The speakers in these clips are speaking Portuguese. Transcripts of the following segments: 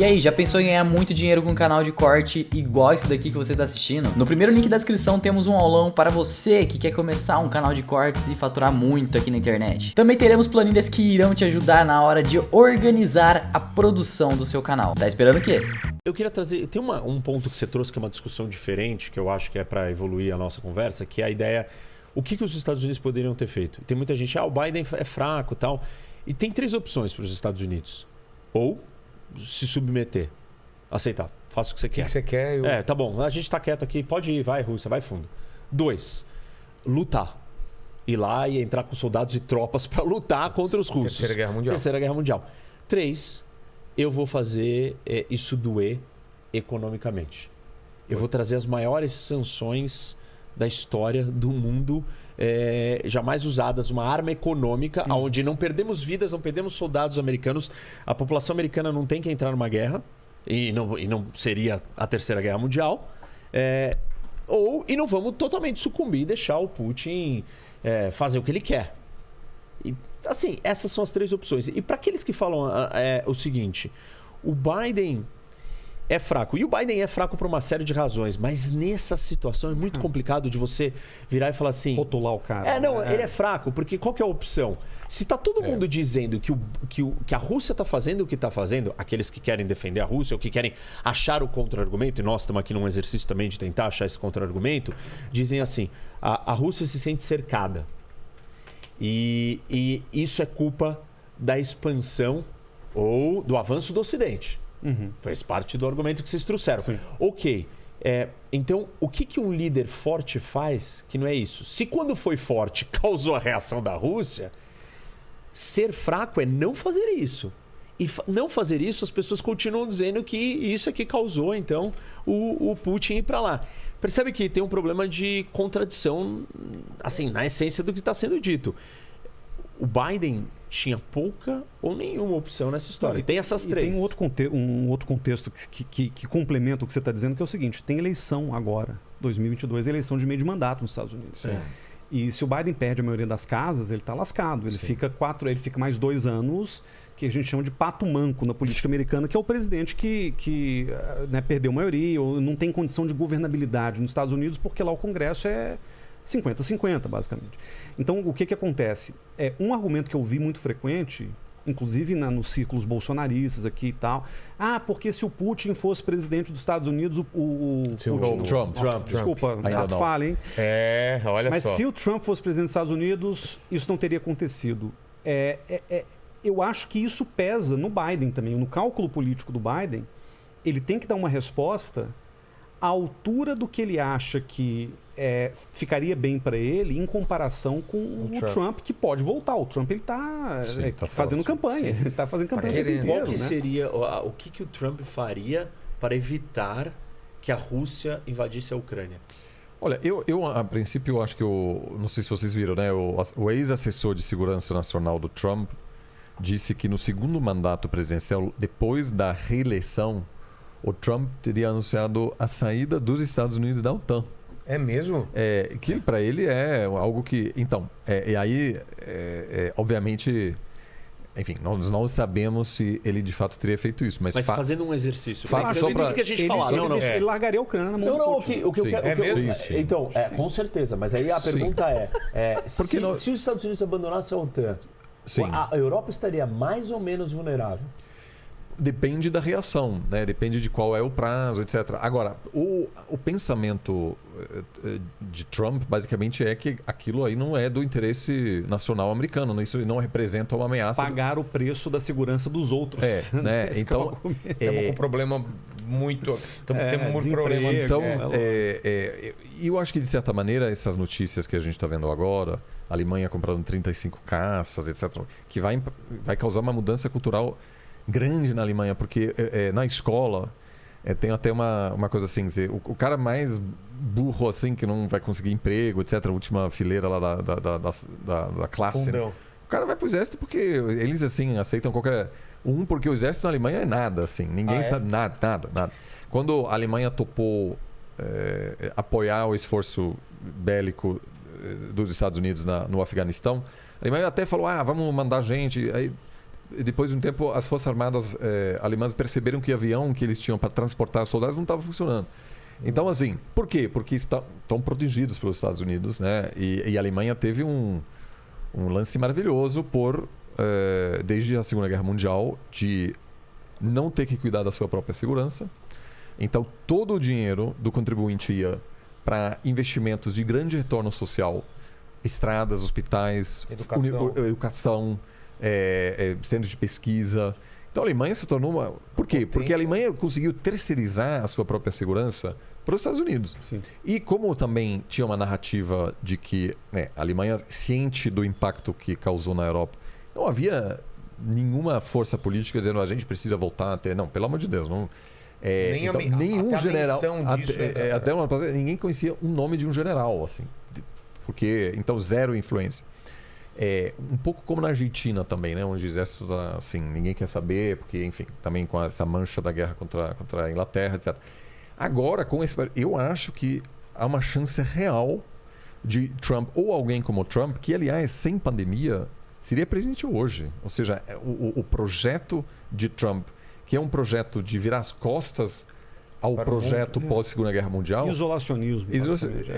E aí, já pensou em ganhar muito dinheiro com um canal de corte igual esse daqui que você está assistindo? No primeiro link da descrição temos um aulão para você que quer começar um canal de cortes e faturar muito aqui na internet. Também teremos planilhas que irão te ajudar na hora de organizar a produção do seu canal. Tá esperando o quê? Eu queria trazer... Tem um ponto que você trouxe que é uma discussão diferente, que eu acho que é para evoluir a nossa conversa, que é a ideia... O que os Estados Unidos poderiam ter feito? Tem muita gente, o Biden é fraco e tal. E tem 3 opções para os Estados Unidos. Ou se submeter, aceitar, faça o que você quer. O que você quer? Tá bom, a gente tá quieto aqui, pode ir, vai Rússia, vai fundo. 2, lutar. Ir lá e entrar com soldados e tropas para lutar contra os russos. Terceira Guerra Mundial. 3, eu vou fazer isso doer economicamente. Eu vou trazer as maiores sanções da história do mundo jamais usadas, uma arma econômica onde não perdemos vidas, não perdemos soldados americanos, a população americana não tem que entrar numa guerra e não seria a Terceira Guerra Mundial, e não vamos totalmente sucumbir e deixar o Putin fazer o que ele quer. E, assim, essas são as 3 opções. E para aqueles que falam o seguinte, o Biden é fraco. E o Biden é fraco por uma série de razões. Mas nessa situação é muito complicado de você virar e falar assim... Rotular o cara. Ele é fraco. Porque qual que é a opção? Se tá todo mundo dizendo que a Rússia tá fazendo o que tá fazendo, aqueles que querem defender a Rússia, ou que querem achar o contra-argumento, e nós estamos aqui num exercício também de tentar achar esse contra-argumento, dizem assim, a Rússia se sente cercada. E isso é culpa da expansão ou do avanço do Ocidente. Faz parte do argumento que vocês trouxeram. Sim. Ok. Então, o que um líder forte faz que não é isso? Se quando foi forte causou a reação da Rússia, ser fraco é não fazer isso. E não fazer isso, as pessoas continuam dizendo que isso é que causou, então, o Putin ir para lá. Percebe que tem um problema de contradição, assim, na essência do que está sendo dito. O Biden tinha pouca ou nenhuma opção nessa história. E tem essas 3. Tem um outro contexto que complementa o que você está dizendo, que é o seguinte: tem eleição agora, 2022, eleição de meio de mandato nos Estados Unidos. E se o Biden perde a maioria das casas, ele está lascado. Ele fica mais 2 anos, que a gente chama de pato manco na política americana, que é o presidente que perdeu a maioria ou não tem condição de governabilidade nos Estados Unidos, porque lá o Congresso é 50-50, basicamente. Então, o que acontece? Um argumento que eu vi muito frequente, inclusive nos círculos bolsonaristas aqui e tal, porque se o Putin fosse presidente dos Estados Unidos, o Trump. Desculpa, ato falha, hein? Olha Mas só. se o Trump fosse presidente dos Estados Unidos, isso não teria acontecido. Eu acho que isso pesa no Biden também, no cálculo político do Biden. Ele tem que dar uma resposta à altura do que ele acha que ficaria bem para ele em comparação com o Trump, que pode voltar. O Trump ele está fazendo campanha. Ele está fazendo campanha o tempo inteiro. Qual que seria, o que o Trump faria para evitar que a Rússia invadisse a Ucrânia? Olha, eu a princípio acho que não sei se vocês viram, né? O ex-assessor de segurança nacional do Trump disse que no segundo mandato presidencial, depois da reeleição, o Trump teria anunciado a saída dos Estados Unidos da OTAN. É mesmo? Que para ele é algo que... Então, obviamente... Enfim, nós não sabemos se ele de fato teria feito isso. Mas fazendo um exercício. Só para que a gente falar. Ele largaria a Ucrânia na mão do Putin. O que eu quero... Sim. Então, com certeza. Mas aí a pergunta se os Estados Unidos abandonassem a OTAN, a Europa estaria mais ou menos vulnerável? Depende da reação, né? Depende de qual é o prazo, etc. Agora, o pensamento de Trump basicamente é que aquilo aí não é do interesse nacional americano, isso não representa uma ameaça. Pagar o preço da segurança dos outros. Né? Então, estamos com um problema muito... Temos muito problema. Então, eu acho que de certa maneira essas notícias que a gente está vendo agora, a Alemanha comprando 35 caças, etc., que vai causar uma mudança cultural grande na Alemanha, porque na escola tem até uma coisa assim, dizer, o cara mais burro assim, que não vai conseguir emprego, etc., a última fileira lá da classe, né? O cara vai pro exército porque eles assim aceitam qualquer porque o exército na Alemanha é nada, assim, ninguém sabe nada. Quando a Alemanha topou apoiar o esforço bélico dos Estados Unidos no Afeganistão, a Alemanha até falou, vamos mandar gente. Aí depois de um tempo, as Forças Armadas alemãs perceberam que o avião que eles tinham para transportar soldados não estava funcionando. Então, assim, por quê? Porque estão protegidos pelos Estados Unidos, né? E a Alemanha teve um lance maravilhoso desde a Segunda Guerra Mundial, de não ter que cuidar da sua própria segurança. Então, todo o dinheiro do contribuinte ia para investimentos de grande retorno social, estradas, hospitais, educação, centros de pesquisa. Então, a Alemanha se tornou uma... Por quê? Porque a Alemanha conseguiu terceirizar a sua própria segurança para os Estados Unidos. Sim. E como também tinha uma narrativa de que a Alemanha, ciente do impacto que causou na Europa, não havia nenhuma força política dizendo a gente precisa voltar a ter... Não, pelo amor de Deus, não... nenhum general... ninguém conhecia o nome de um general, assim. Porque, então, zero influência. Um pouco como na Argentina também, né? Onde o exército, assim, ninguém quer saber, porque, enfim, também com essa mancha da guerra contra a Inglaterra, etc. Agora, eu acho que há uma chance real de Trump, ou alguém como Trump, que, aliás, sem pandemia, seria presidente hoje. Ou seja, o projeto de Trump, que é um projeto de virar as costas ao projeto pós-Segunda Guerra Mundial. Isolacionismo.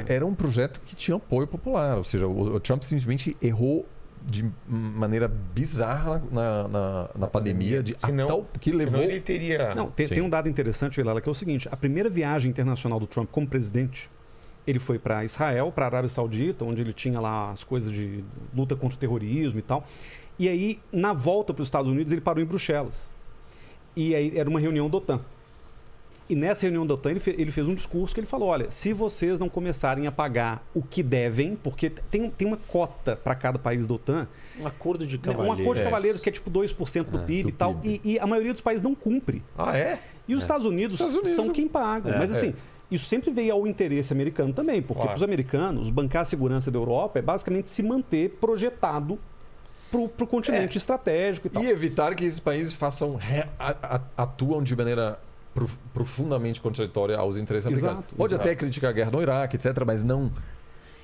Era um projeto que tinha apoio popular. Ou seja, o Trump simplesmente errou de maneira bizarra na pandemia, que levou... Ele teria... Não, tem um dado interessante, Vilela, que é o seguinte. A primeira viagem internacional do Trump como presidente, ele foi para Israel, para a Arábia Saudita, onde ele tinha lá as coisas de luta contra o terrorismo e tal. E aí, na volta para os Estados Unidos, ele parou em Bruxelas. E aí era uma reunião da OTAN. E nessa reunião da OTAN ele fez um discurso que ele falou, olha, se vocês não começarem a pagar o que devem, porque tem uma cota para cada país da OTAN. Um acordo de cavalheiros. Um acordo de cavalheiros que é tipo 2% do PIB e tal. E a maioria dos países não cumpre. Ah, é? E os Estados Unidos são quem pagam. Mas assim, isso sempre veio ao interesse americano também, porque para os americanos, bancar a segurança da Europa é basicamente se manter projetado para o continente estratégico e tal. E evitar que esses países atuam de maneira profundamente contraditória aos interesses americanos. Pode até criticar a guerra no Iraque, etc., mas não...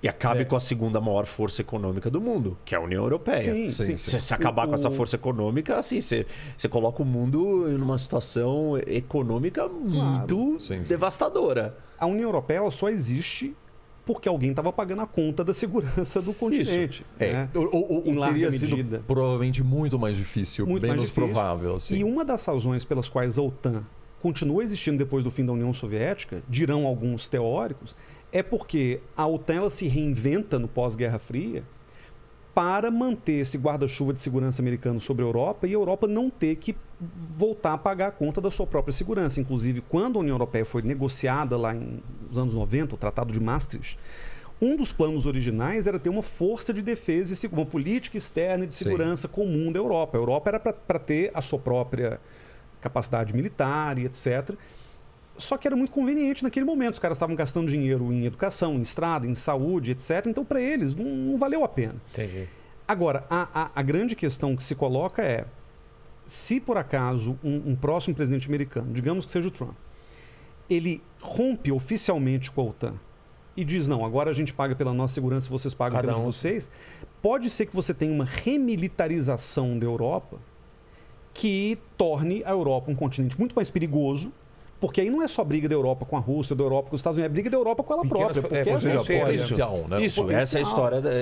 E acabe com a segunda maior força econômica do mundo, que é a União Europeia. Sim. Se acabar com essa força econômica, assim, você coloca o mundo numa situação econômica muito devastadora. A União Europeia ela só existe porque alguém estava pagando a conta da segurança do continente. Né? Ou teria sido provavelmente muito mais difícil, menos provável. Assim. E uma das razões pelas quais a OTAN continua existindo depois do fim da União Soviética, dirão alguns teóricos, é porque a OTAN ela se reinventa no pós-Guerra Fria para manter esse guarda-chuva de segurança americano sobre a Europa e a Europa não ter que voltar a pagar a conta da sua própria segurança. Inclusive, quando a União Europeia foi negociada lá nos anos 90, o Tratado de Maastricht, um dos planos originais era ter uma força de defesa e uma política externa de segurança comum da Europa. A Europa era para ter a sua própria capacidade militar e etc. Só que era muito conveniente naquele momento. Os caras estavam gastando dinheiro em educação, em estrada, em saúde, etc. Então, para eles, não valeu a pena. Entendi. Agora, a grande questão que se coloca é, se por acaso um próximo presidente americano, digamos que seja o Trump, ele rompe oficialmente com a OTAN e diz, não, agora a gente paga pela nossa segurança, vocês pagam pela de vocês, pode ser que você tenha uma remilitarização da Europa que torne a Europa um continente muito mais perigoso, porque aí não é só briga da Europa com a Rússia, da Europa com os Estados Unidos, é briga da Europa com ela própria. Porque essa é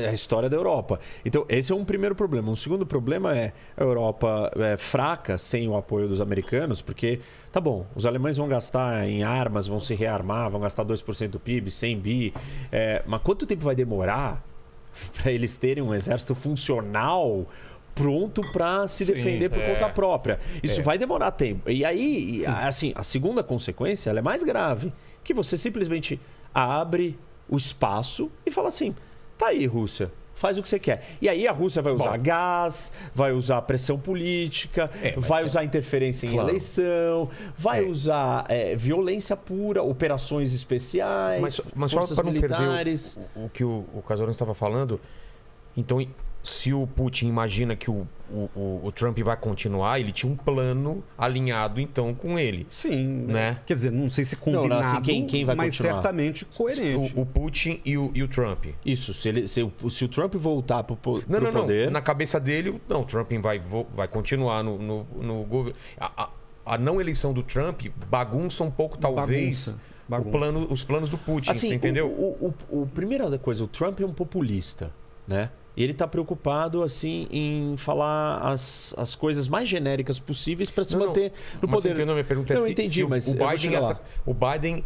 a história da Europa. Então, esse é um primeiro problema. Um segundo problema é a Europa fraca, sem o apoio dos americanos, porque, tá bom, os alemães vão gastar em armas, vão se rearmar, vão gastar 2% do PIB, 100 bi, mas quanto tempo vai demorar para eles terem um exército funcional pronto para se defender por conta própria? Isso vai demorar tempo. E aí, assim, a segunda consequência ela é mais grave, que você simplesmente abre o espaço e fala assim, tá aí, Rússia, faz o que você quer. E aí a Rússia vai usar gás, vai usar pressão política, vai usar interferência em eleição, vai usar violência pura, operações especiais, mas forças só para não militares. perder o que o Casorino estava falando, então se o Putin imagina que o Trump vai continuar, ele tinha um plano alinhado, então, com ele. Sim, né? Quer dizer, não sei se combinado, assim, quem vai mas continuar? certamente coerente. O Putin e o Trump. Isso, se o Trump voltar pro Não. poder... Na cabeça dele, não, o Trump vai continuar no governo. A não eleição do Trump bagunça um pouco, talvez, Bagunça. os planos do Putin, Assim, você entendeu? Primeira coisa, o Trump é um populista, né? E ele está preocupado assim em falar as coisas mais genéricas possíveis para se manter no mas poder. Você entendeu a minha pergunta? Não, Se entendi, mas o Biden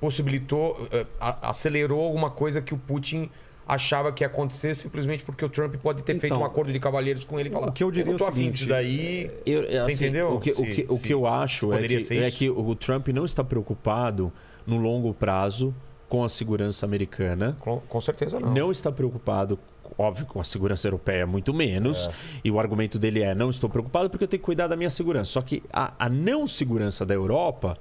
possibilitou, acelerou alguma coisa que o Putin achava que ia acontecer simplesmente porque o Trump pode ter feito um acordo de cavalheiros com ele e falar: o que eu diria não tô é o afim seguinte, disso daí. Você assim, entendeu? O que eu acho é que o Trump não está preocupado no longo prazo com a segurança americana. Com certeza não. Não está preocupado, óbvio, com a segurança europeia, muito menos. E o argumento dele é: não estou preocupado porque eu tenho que cuidar da minha segurança. Só que a não segurança da Europa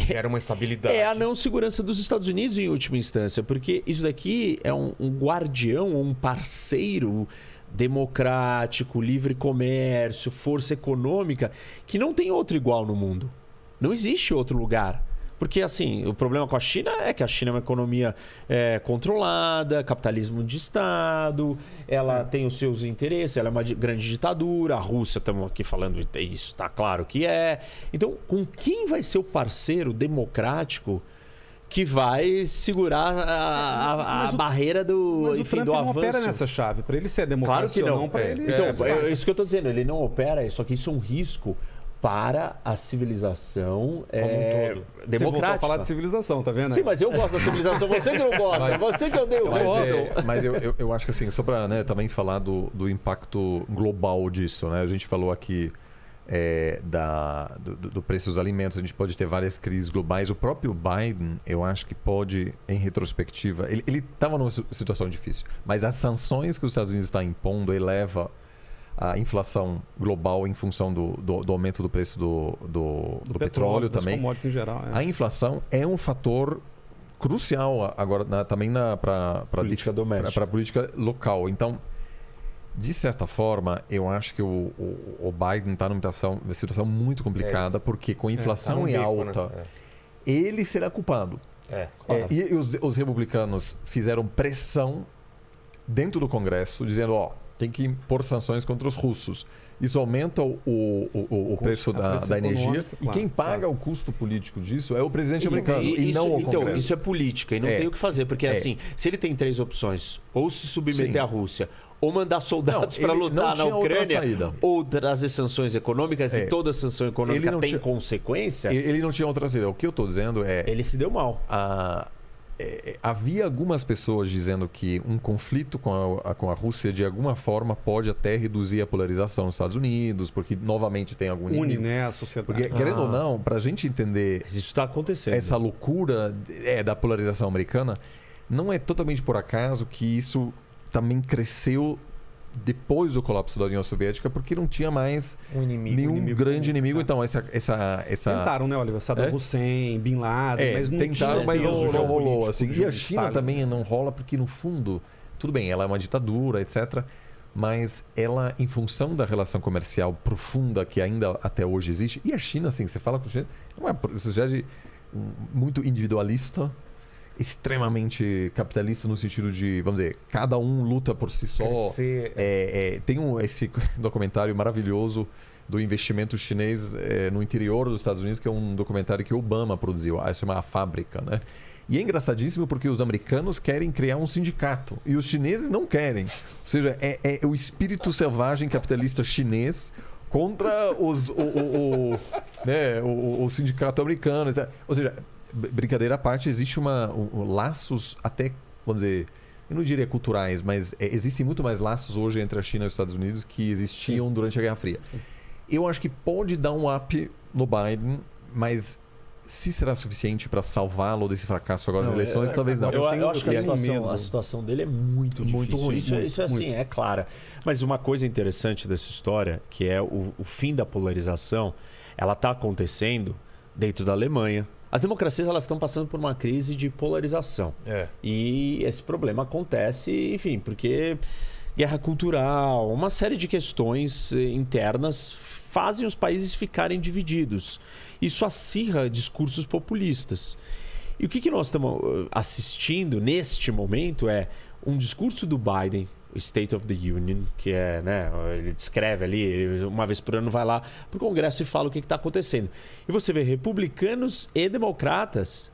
era uma estabilidade. é a não segurança dos Estados Unidos em última instância, porque isso daqui é um guardião, um parceiro democrático, livre comércio, força econômica, que não tem outro igual no mundo. Não existe outro lugar. Porque, assim, o problema com a China é que a China é uma economia controlada, capitalismo de Estado, ela tem os seus interesses, ela é uma grande ditadura, a Rússia, estamos aqui falando isso, está claro que é. Então, com quem vai ser o parceiro democrático que vai segurar a barreira do, mas enfim, o Trump do não avanço? opera nessa chave. Para ele ser Claro democracia que não. ou não, para ele... Então, é isso que eu estou dizendo, ele não opera, só que isso é um risco para a civilização Você democrática. voltou a falar de civilização, tá vendo? Sim, mas eu gosto da civilização, você que não gosta, você que odeia o gosto. Mas eu acho que assim, só para também falar do impacto global disso, né? A gente falou aqui do preço dos alimentos, a gente pode ter várias crises globais. O próprio Biden, eu acho que pode, em retrospectiva, ele estava numa situação difícil, mas as sanções que os Estados Unidos está impondo eleva a inflação global em função do aumento do preço do petróleo também. Commodities em geral. A inflação é um fator crucial agora também para política doméstica, para a política local. Então, de certa forma, eu acho que o Biden está numa situação muito complicada, porque com a inflação em alta, ele será culpado. Claro. E os republicanos fizeram pressão dentro do Congresso, dizendo, tem que impor sanções contra os russos. Isso aumenta o preço da energia. E quem paga o custo político disso é o presidente americano e não o Congresso. Então, isso é política e não tem o que fazer. Porque, assim, se ele tem 3 opções, ou se submeter à Rússia, ou mandar soldados para lutar na Ucrânia, ou trazer sanções econômicas, e toda sanção econômica tem consequência... Ele não tinha outra saída. O que eu estou dizendo é... Ele se deu mal. Havia algumas pessoas dizendo que um conflito com a Rússia de alguma forma pode até reduzir a polarização nos Estados Unidos, porque novamente tem algum inimigo. Une, né, a sociedade. Porque, querendo ou não, para a gente entender isso está acontecendo. Essa loucura da polarização americana, não é totalmente por acaso que isso também cresceu depois do colapso da União Soviética, porque não tinha mais nenhum grande inimigo. Então, essa... Tentaram, né, Oliver? Saddam Hussein, Bin Laden, mas não tentaram, mas não rolou. Assim. E a China Stalin também não rola, porque no fundo, tudo bem, ela é uma ditadura, etc. Mas ela, em função da relação comercial profunda que ainda até hoje existe, e a China, assim, você fala com a China, é uma sociedade muito individualista, extremamente capitalista no sentido de, vamos dizer, cada um luta por si só. Tem esse documentário maravilhoso do investimento chinês no interior dos Estados Unidos, que é um documentário que Obama produziu, se chama A Fábrica, né? E é engraçadíssimo porque os americanos querem criar um sindicato e os chineses não querem. Ou seja, é o espírito selvagem capitalista chinês contra o sindicato americano, etc. Ou seja, brincadeira à parte, existe laços até, vamos dizer, eu não diria culturais, mas existem muito mais laços hoje entre a China e os Estados Unidos que existiam durante a Guerra Fria. Sim. Eu acho que pode dar um up no Biden, mas se será suficiente para salvá-lo desse fracasso agora das eleições, talvez não. Eu acho que a situação dele é muito ruim. Isso é assim, é clara. Mas uma coisa interessante dessa história, que é o fim da polarização, ela está acontecendo dentro da Alemanha, As democracias elas estão passando por uma crise de polarização. E esse problema acontece, enfim, porque guerra cultural, uma série de questões internas fazem os países ficarem divididos. Isso acirra discursos populistas. E o que nós estamos assistindo neste momento é um discurso do Biden, o State of the Union, que é, né, ele descreve ali, ele, uma vez por ano vai lá para o Congresso e fala o que está acontecendo. E você vê republicanos e democratas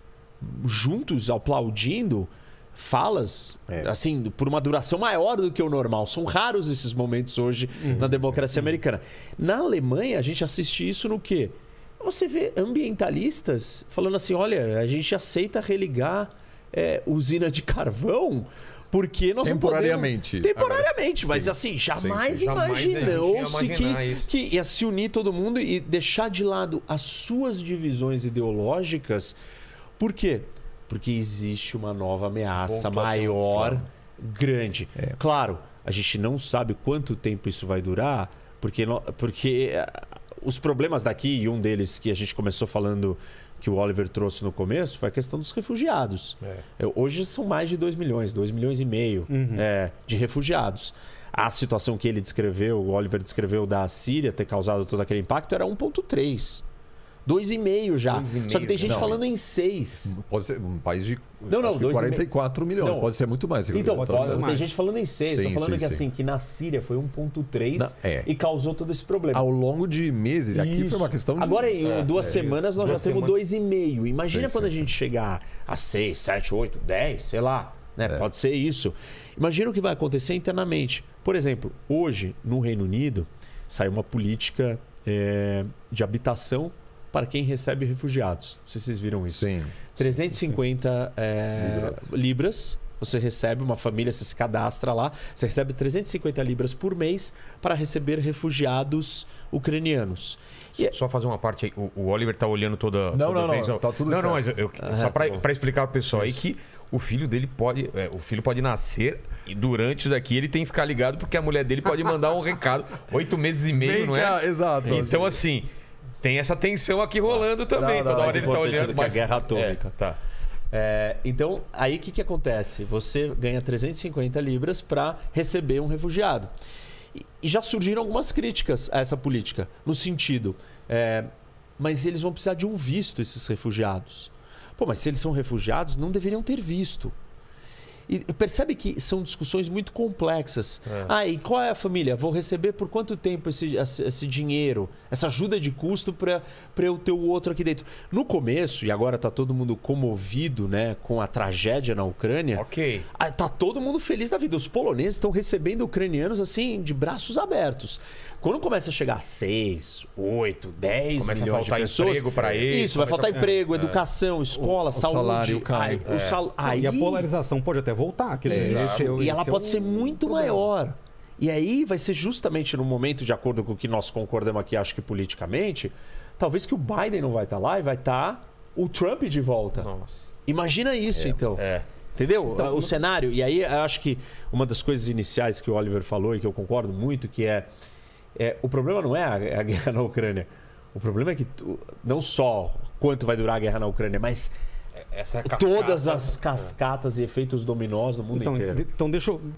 juntos aplaudindo falas, assim, por uma duração maior do que o normal. São raros esses momentos hoje na democracia americana. Na Alemanha, a gente assiste isso no quê? Você vê ambientalistas falando assim, olha, a gente aceita religar usina de carvão porque nós temporariamente. Temporariamente, mas assim, jamais imaginou-se que ia se unir todo mundo e deixar de lado as suas divisões ideológicas. Por quê? Porque existe uma nova ameaça maior, grande. Claro, a gente não sabe quanto tempo isso vai durar, porque os problemas daqui, e um deles que a gente começou falando, que o Oliver trouxe no começo, foi a questão dos refugiados. Hoje são mais de 2 milhões, 2 milhões e meio de refugiados. A situação que ele descreveu, o Oliver descreveu da Síria ter causado todo aquele impacto, era 1,3. 2,5 já. Só que tem gente falando em 6. Pode ser um país de 44 milhões. Não. Pode ser muito mais. Então, tem gente falando em 6. Estou falando que assim, que na Síria foi 1,3 e causou todo esse problema. Ao longo de meses. Isso. Aqui foi uma questão de... Agora, em 2 semanas, nós já temos 2,5. Imagina quando a gente chegar a 6, 7, 8, 10, sei lá. Né? Pode ser isso. Imagina o que vai acontecer internamente. Por exemplo, hoje, no Reino Unido, saiu uma política de habitação para quem recebe refugiados. Não sei se vocês viram isso. Sim. 350 libras. Você recebe, uma família, você se cadastra lá, você recebe 350 libras por mês para receber refugiados ucranianos. Só fazer uma parte aí. O Oliver tá olhando toda... Não, tá tudo certo. Não, mas só para explicar pro pessoal aí que o filho dele pode nascer e durante isso daqui ele tem que ficar ligado porque a mulher dele pode mandar um recado. 8 meses e meio, não é? Exato. Então, assim... Tem essa tensão aqui rolando também. Toda hora ele tá olhando. Mas a guerra atômica. Então, aí o que acontece? Você ganha 350 libras para receber um refugiado. E já surgiram algumas críticas a essa política. No sentido, mas eles vão precisar de um visto, esses refugiados. Pô, mas se eles são refugiados, não deveriam ter visto. E percebe que são discussões muito complexas. E qual é a família? Vou receber por quanto tempo esse dinheiro, essa ajuda de custo para eu ter o outro aqui dentro? No começo, e agora está todo mundo comovido, né, com a tragédia na Ucrânia. Tá todo mundo feliz da vida. Os poloneses estão recebendo ucranianos assim de braços abertos. Quando começa a chegar a 6, 8, 10 começa milhões de pessoas... Começa a faltar emprego para eles. Isso, vai faltar emprego, educação, escola, saúde. O salário cai. E a polarização pode até voltar. E ela pode ser muito maior. E aí vai ser justamente no momento, de acordo com o que nós concordamos aqui, acho que politicamente, talvez que o Biden não vai estar lá e vai estar o Trump de volta. Nossa. Imagina isso, então. Entendeu? Então, o cenário. E aí eu acho que uma das coisas iniciais que o Oliver falou e que eu concordo muito, que o problema não é a guerra na Ucrânia. O problema é que não só quanto vai durar a guerra na Ucrânia, mas todas as cascatas e efeitos dominós no mundo inteiro. Então deixa eu